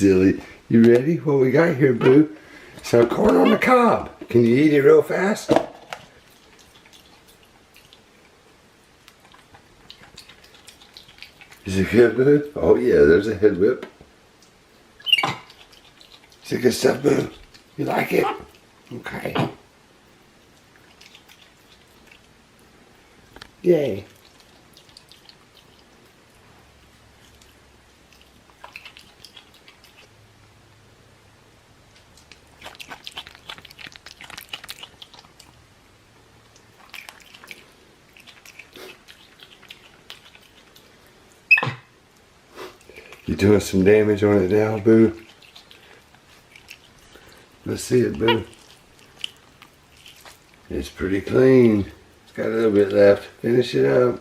Silly. You ready? What we got here, boo? Some corn on the cob. Can you eat it real fast? Is it good, boo? Oh yeah, there's a head whip. Is it good stuff, boo? You like it? Okay. Yay. You're doing some damage on it now, boo. Let's see it, boo. It's pretty clean. It's got a little bit left. Finish it up.